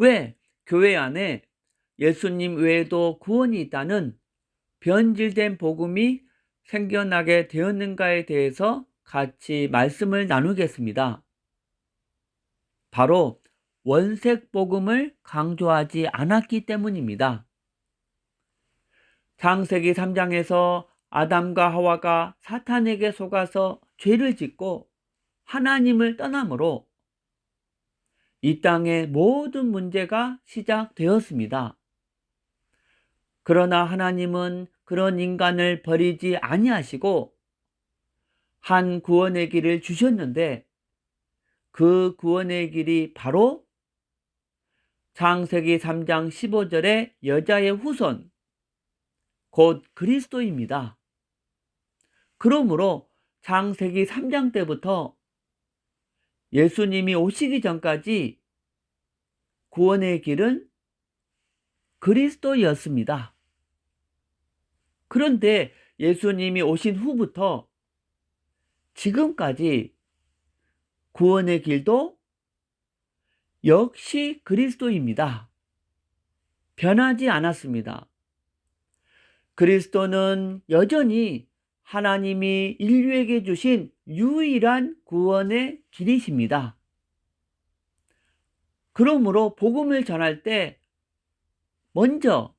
왜 교회 안에 예수님 외에도 구원이 있다는 변질된 복음이 생겨나게 되었는가에 대해서 같이 말씀을 나누겠습니다. 바로 원색 복음을 강조하지 않았기 때문입니다. 창세기 3장에서 아담과 하와가 사탄에게 속아서 죄를 짓고 하나님을 떠나므로 이 땅의 모든 문제가 시작되었습니다. 그러나 하나님은 그런 인간을 버리지 아니하시고 한 구원의 길을 주셨는데, 그 구원의 길이 바로 창세기 3장 15절의 여자의 후손, 곧 그리스도입니다. 그러므로 창세기 3장 때부터 예수님이 오시기 전까지 구원의 길은 그리스도였습니다. 그런데 예수님이 오신 후부터 지금까지 구원의 길도 역시 그리스도입니다. 변하지 않았습니다. 그리스도는 여전히 하나님이 인류에게 주신 유일한 구원의 길이십니다. 그러므로 복음을 전할 때 먼저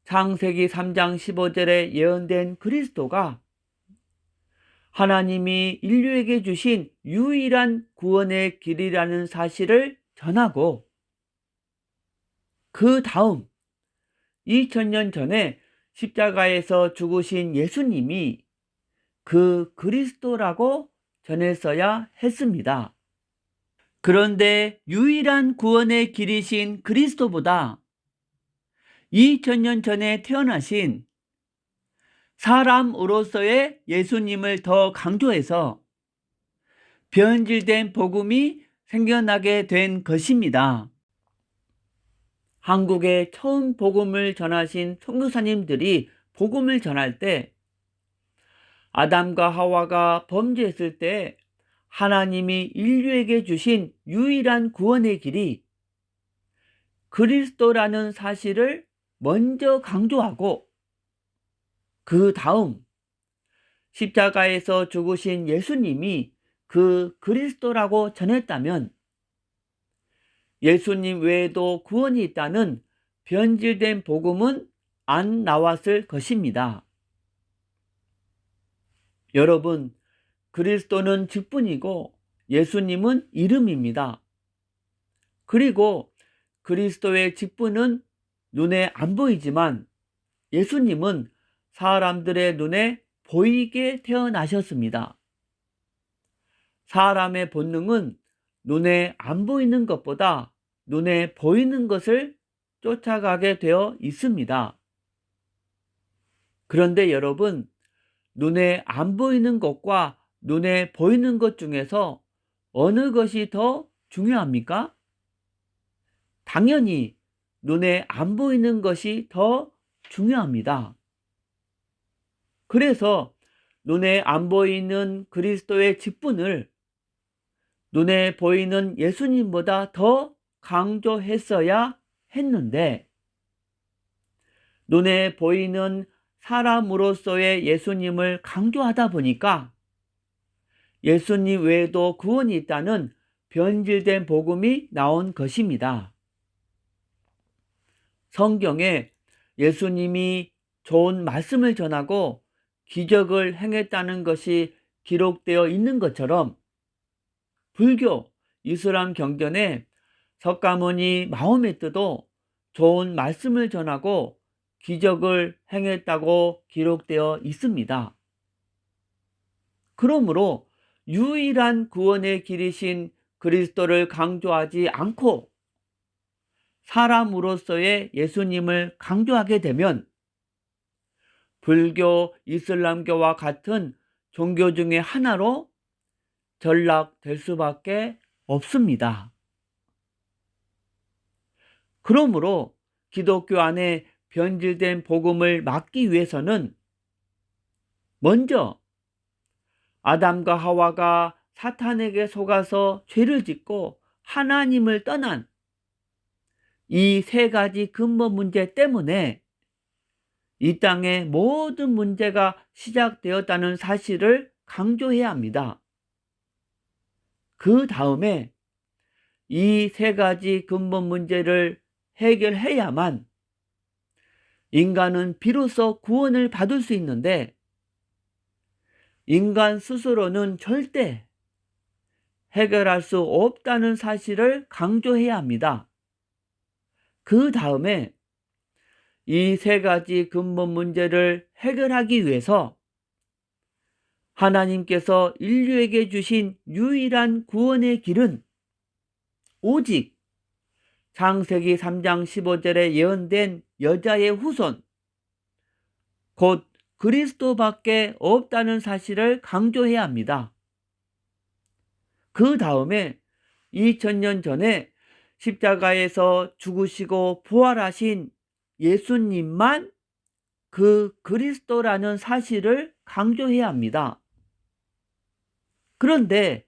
창세기 3장 15절에 예언된 그리스도가 하나님이 인류에게 주신 유일한 구원의 길이라는 사실을 전하고, 그 다음 2000년 전에 십자가에서 죽으신 예수님이 그 그리스도라고 전했어야 했습니다. 그런데 유일한 구원의 길이신 그리스도보다 2000년 전에 태어나신 사람으로서의 예수님을 더 강조해서 변질된 복음이 생겨나게 된 것입니다. 한국에 처음 복음을 전하신 선교사님들이 복음을 전할 때 아담과 하와가 범죄했을 때 하나님이 인류에게 주신 유일한 구원의 길이 그리스도라는 사실을 먼저 강조하고, 그 다음 십자가에서 죽으신 예수님이 그 그리스도라고 전했다면 예수님 외에도 구원이 있다는 변질된 복음은 안 나왔을 것입니다. 여러분, 그리스도는 직분이고 예수님은 이름입니다. 그리고 그리스도의 직분은 눈에 안 보이지만 예수님은 사람들의 눈에 보이게 태어나셨습니다. 사람의 본능은 눈에 안 보이는 것보다 눈에 보이는 것을 쫓아가게 되어 있습니다. 그런데 여러분, 눈에 안 보이는 것과 눈에 보이는 것 중에서 어느 것이 더 중요합니까? 당연히 눈에 안 보이는 것이 더 중요합니다. 그래서 눈에 안 보이는 그리스도의 직분을 눈에 보이는 예수님보다 더 강조했어야 했는데, 눈에 보이는 사람으로서의 예수님을 강조하다 보니까 예수님 외에도 구원이 있다는 변질된 복음이 나온 것입니다. 성경에 예수님이 좋은 말씀을 전하고 기적을 행했다는 것이 기록되어 있는 것처럼 불교, 이슬람 경전에 석가모니 마호메트도 좋은 말씀을 전하고 기적을 행했다고 기록되어 있습니다. 그러므로 유일한 구원의 길이신 그리스도를 강조하지 않고 사람으로서의 예수님을 강조하게 되면 불교, 이슬람교와 같은 종교 중에 하나로 전락될 수밖에 없습니다. 그러므로 기독교 안에 변질된 복음을 막기 위해서는 먼저 아담과 하와가 사탄에게 속아서 죄를 짓고 하나님을 떠난 이 세 가지 근본 문제 때문에 이 땅의 모든 문제가 시작되었다는 사실을 강조해야 합니다. 그 다음에 이 세 가지 근본 문제를 해결해야만 인간은 비로소 구원을 받을 수 있는데, 인간 스스로는 절대 해결할 수 없다는 사실을 강조해야 합니다. 그 다음에 이 세 가지 근본 문제를 해결하기 위해서 하나님께서 인류에게 주신 유일한 구원의 길은 오직 창세기 3장 15절에 예언된 여자의 후손, 곧 그리스도밖에 없다는 사실을 강조해야 합니다. 그 다음에 2000년 전에 십자가에서 죽으시고 부활하신 예수님만 그 그리스도라는 사실을 강조해야 합니다. 그런데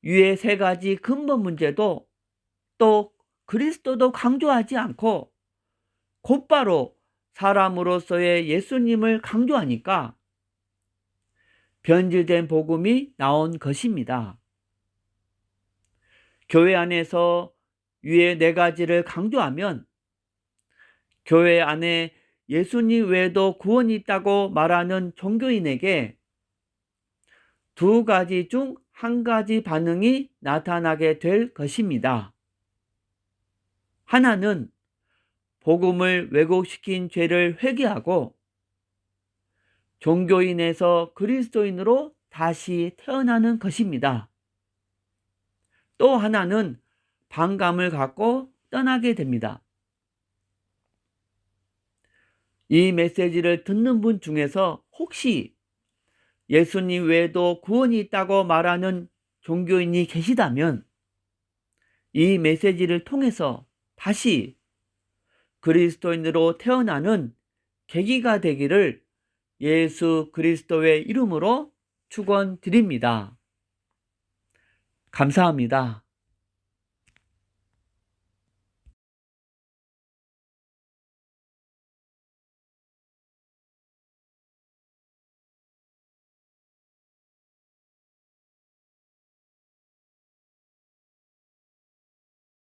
위의 세 가지 근본 문제도 또 그리스도도 강조하지 않고 곧바로 사람으로서의 예수님을 강조하니까 변질된 복음이 나온 것입니다. 교회 안에서 위의 네 가지를 강조하면 교회 안에 예수님 외에도 구원이 있다고 말하는 종교인에게 두 가지 중 한 가지 반응이 나타나게 될 것입니다. 하나는 복음을 왜곡시킨 죄를 회개하고 종교인에서 그리스도인으로 다시 태어나는 것입니다. 또 하나는 반감을 갖고 떠나게 됩니다. 이 메시지를 듣는 분 중에서 혹시 예수님 외에도 구원이 있다고 말하는 종교인이 계시다면 이 메시지를 통해서 다시 그리스도인으로 태어나는 계기가 되기를 예수 그리스도의 이름으로 축원드립니다. 감사합니다.